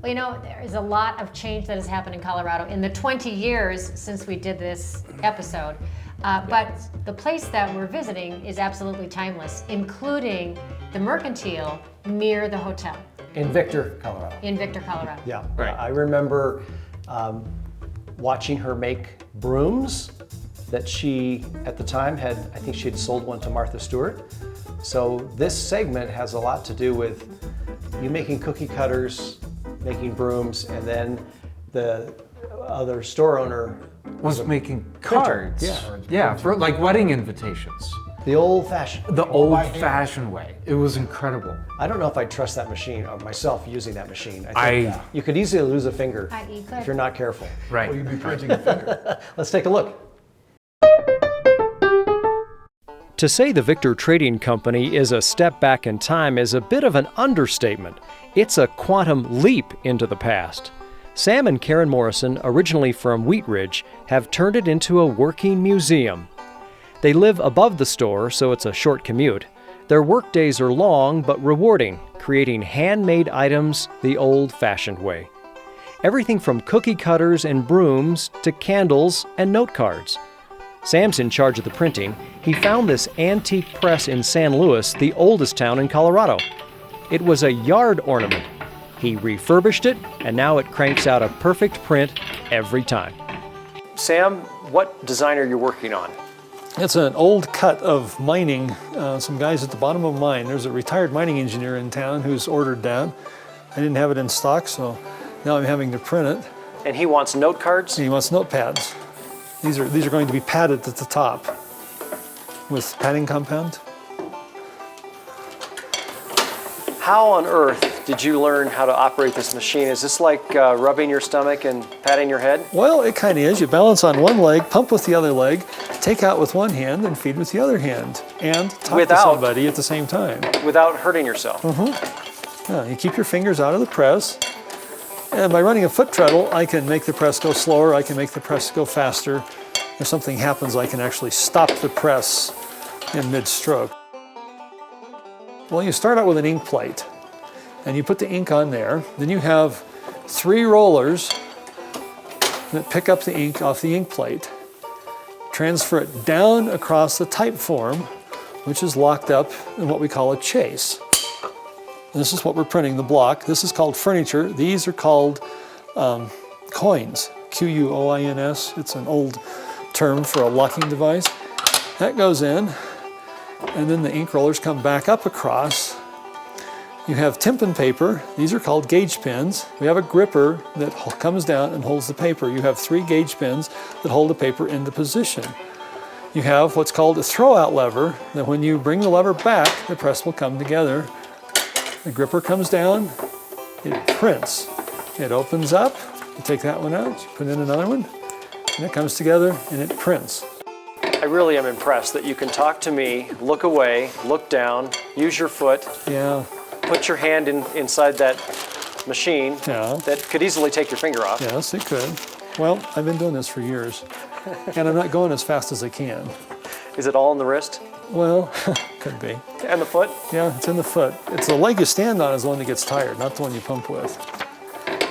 Well, you know, there is a lot of change that has happened in Colorado in the 20 years since we did this episode. But the place that we're visiting is absolutely timeless, including the Mercantile near the hotel. In Victor, Colorado. In Victor, Colorado. Yeah, Right. I remember watching her make brooms that she, at the time, I think she had sold one to Martha Stewart. So this segment has a lot to do with you making cookie cutters, making brooms, and then the other store owner Was making cards. Yeah. for like wedding invitations. the old-fashioned. The old-fashioned way. It was incredible. I don't know if I'd trust that machine or myself using that machine. I- You could easily lose a finger You could. if you're not careful. Right. Well, you'd be printing a finger. Let's take a look. To say the Victor Trading Company is a step back in time is a bit of an understatement. It's a quantum leap into the past. Sam and Karen Morrison, originally from Wheat Ridge, have turned it into a working museum. They live above the store, so it's a short commute. Their workdays are long but rewarding, creating handmade items the old-fashioned way. Everything from cookie cutters and brooms to candles and note cards. Sam's in charge of the printing. He found this antique press in San Luis, the oldest town in Colorado. It was a yard ornament. He refurbished it, and now it cranks out a perfect print every time. Sam, what design are you working on? It's an old cut of mining. Some guys at the bottom of a mine. There's a retired mining engineer in town who's ordered that. I didn't have it in stock, so now I'm having to print it. And he wants note cards? He wants notepads. These are going to be padded at the top with padding compound. How on earth did you learn how to operate this machine? Is this like rubbing your stomach and patting your head? Well, it kind of is. You balance on one leg, pump with the other leg, take out with one hand, and feed with the other hand, and talk to somebody at the same time. Without hurting yourself? Yeah, you keep your fingers out of the press, and by running a foot treadle, I can make the press go slower, I can make the press go faster. If something happens, I can actually stop the press in mid-stroke. Well, you start out with an ink plate, and you put the ink on there. Then you have 3 rollers that pick up the ink off the ink plate, transfer it down across the type form, which is locked up in what we call a chase. This is what we're printing, the block. This is called furniture. These are called coins, Q-U-O-I-N-S. It's an old term for a locking device. That goes in, and then the ink rollers come back up across. You have tympan paper. These are called gauge pens. We have a gripper that comes down and holds the paper. You have 3 gauge pens that hold the paper into position. You have what's called a throw-out lever, that when you bring the lever back, the press will come together. The gripper comes down, it prints. It opens up, you take that one out, you put in another one, and it comes together and it prints. I really am impressed that you can talk to me, look away, look down, use your foot, Yeah, put your hand inside that machine Yeah. that could easily take your finger off. yes, it could. Well, I've been doing this for years, and I'm not going as fast as I can. Is it all in the wrist Well, could be. and the foot? Yeah, it's in the foot. It's the leg you stand on is the one that gets tired, not the one you pump with.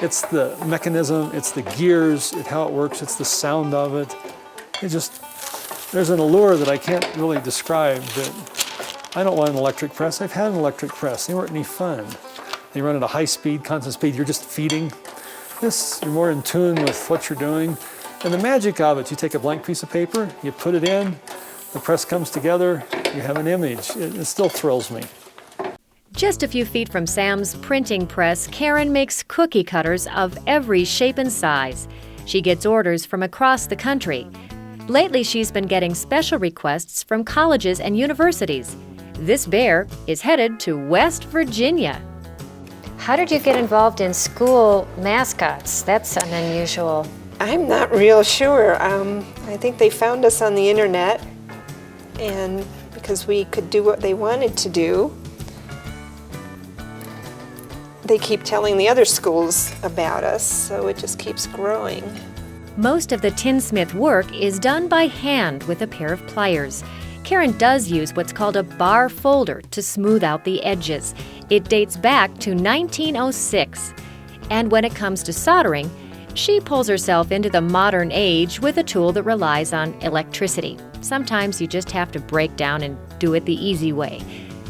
It's the mechanism, it's the gears, how it works, it's the sound of it. There's an allure that I can't really describe, that I don't want an electric press. I've had an electric press. They weren't any fun. They run at a high speed, constant speed. You're just feeding. This, you're more in tune with what you're doing. And the magic of it, you take a blank piece of paper, you put it in, the press comes together, you have an image. It still thrills me. Just a few feet from Sam's printing press, Karen makes cookie cutters of every shape and size. She gets orders from across the country. Lately, she's been getting special requests from colleges and universities. This bear is headed to West Virginia. How did you get involved in school mascots? That's an unusual. I'm not real sure. I think they found us on the internet, and because we could do what they wanted to do, they keep telling the other schools about us, so it just keeps growing. Most of the tinsmith work is done by hand with a pair of pliers. Karen does use what's called a bar folder to smooth out the edges. It dates back to 1906. And when it comes to soldering, she pulls herself into the modern age with a tool that relies on electricity. Sometimes you just have to break down and do it the easy way.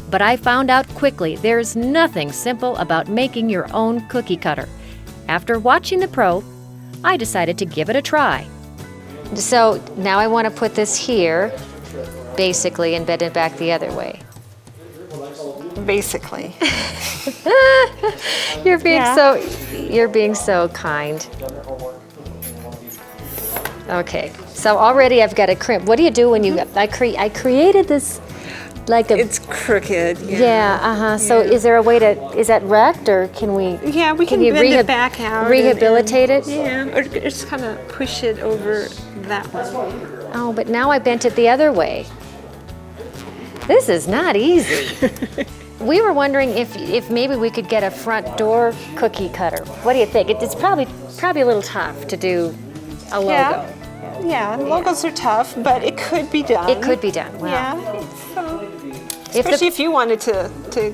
But I found out quickly there's nothing simple about making your own cookie cutter. After watching the pro, I decided to give it a try. So now I want to put this here, basically, and bend it back the other way. Basically. You're being so kind. Okay, so already I've got a crimp. What do you do when you? I created this like a. It's crooked. Yeah. So is there a way to? Is that wrecked or can we? Yeah, we can you bend it back out. Rehabilitate it. Yeah, or just kind of push it over that way. Oh, but now I bent it the other way. This is not easy. We were wondering if maybe we could get a front door cookie cutter. What do you think? It's probably a little tough to do a logo. Yeah, logos are tough, but it could be done. It could be done. Wow. Yeah. Especially if you wanted to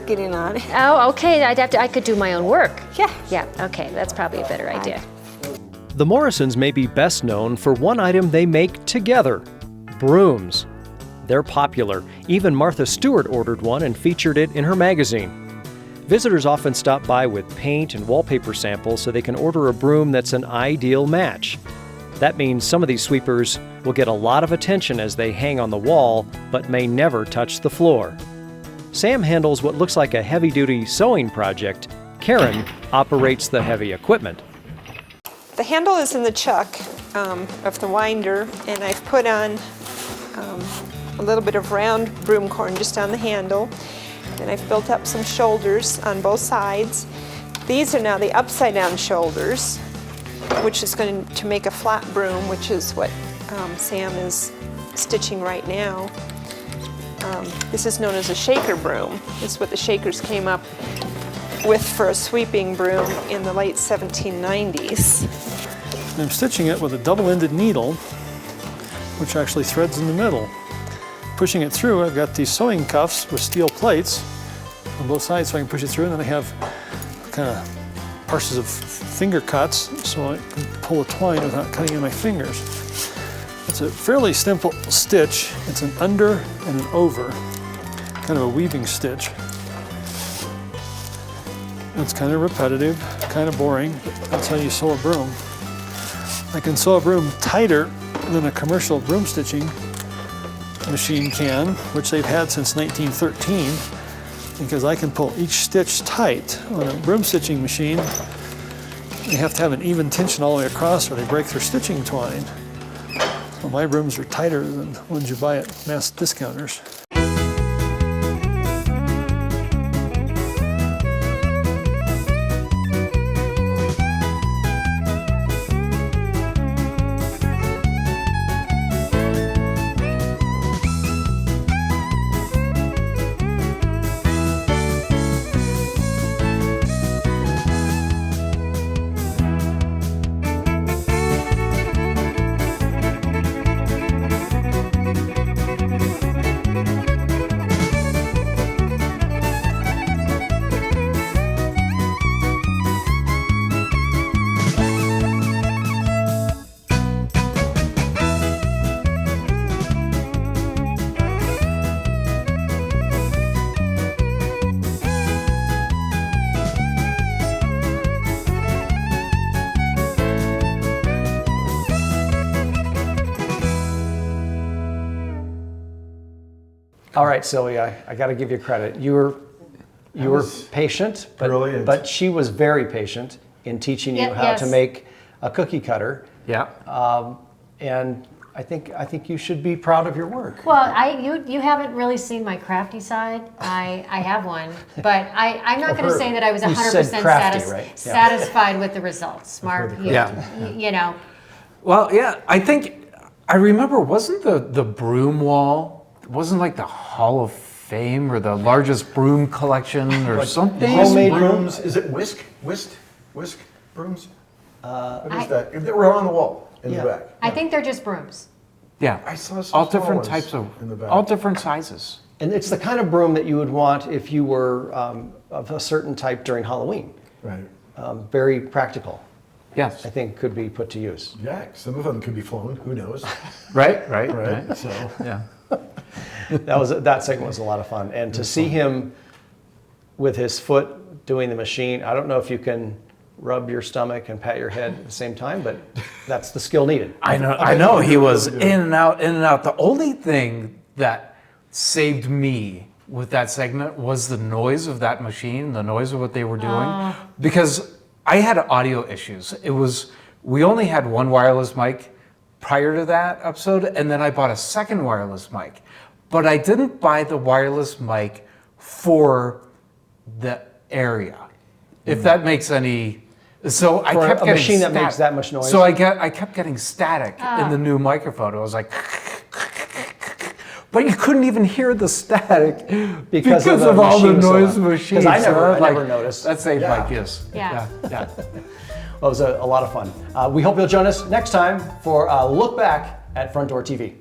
get in on it. Oh, okay. I could do my own work. Yeah. Yeah. Okay, that's probably a better idea. The Morrisons may be best known for one item they make together: brooms. They're popular. Even Martha Stewart ordered one and featured it in her magazine. Visitors often stop by with paint and wallpaper samples so they can order a broom that's an ideal match. That means some of these sweepers will get a lot of attention as they hang on the wall, but may never touch the floor. Sam handles what looks like a heavy-duty sewing project. Karen operates the heavy equipment. The handle is in the chuck of the winder, and I've put on a little bit of round broom corn just on the handle. And I've built up some shoulders on both sides. These are now the upside down shoulders, which is going to make a flat broom, which is what Sam is stitching right now. This is known as a shaker broom. This is what the Shakers came up with for a sweeping broom in the late 1790s. I'm stitching it with a double-ended needle, which actually threads in the middle. Pushing it through, I've got these sewing cuffs with steel plates on both sides so I can push it through, and then I have kind of parses of finger cuts so I can pull the twine without cutting in my fingers. It's a fairly simple stitch. It's an under and an over, kind of a weaving stitch. It's kind of repetitive, kind of boring, but that's how you sew a broom. I can sew a broom tighter than a commercial broom stitching machine can, which they've had since 1913, because I can pull each stitch tight. On a broom stitching machine, you have to have an even tension all the way across or they break their stitching twine. So my brooms are tighter than ones you buy at mass discounters. All right, Sylvia, I got to give you credit. You were patient, but she was very patient in teaching you how to make a cookie cutter. Yeah. And I think you should be proud of your work. Well, you haven't really seen my crafty side. I have one, but I'm not going to say that I was 100% satisfied with the results. Mark, you know. Well, yeah, I remember, wasn't the broom wall, wasn't like the Hall of Fame or the largest broom collection or something? Homemade brooms, is it whisk brooms? What is that? They were on the wall in the back. I think they're just brooms. Yeah, I saw some all small different ones types of, in the back. all different sizes. And it's the kind of broom that you would want if you were of a certain type during Halloween. Right. very practical. Yes. I think could be put to use. Yeah, some of them could be flown, who knows? Right. Right, so. Yeah. That segment was a lot of fun. And to see him with his foot doing the machine, I don't know if you can rub your stomach and pat your head at the same time, but that's the skill needed. I know. He was in and out, in and out. The only thing that saved me with that segment was the noise of that machine, the noise of what they were doing, because I had audio issues. We only had one wireless mic prior to that episode, and then I bought a second wireless mic. But I didn't buy the wireless mic for the area, if that makes any. So I kept getting machine that makes that much noise. So I kept getting static in the new microphone. It was like, but you couldn't even hear the static because of all the noise machines. Because I never noticed. That saved my kiss. Yeah. Yeah. Well, it was a lot of fun. We hope you'll join us next time for a look back at Front Door TV.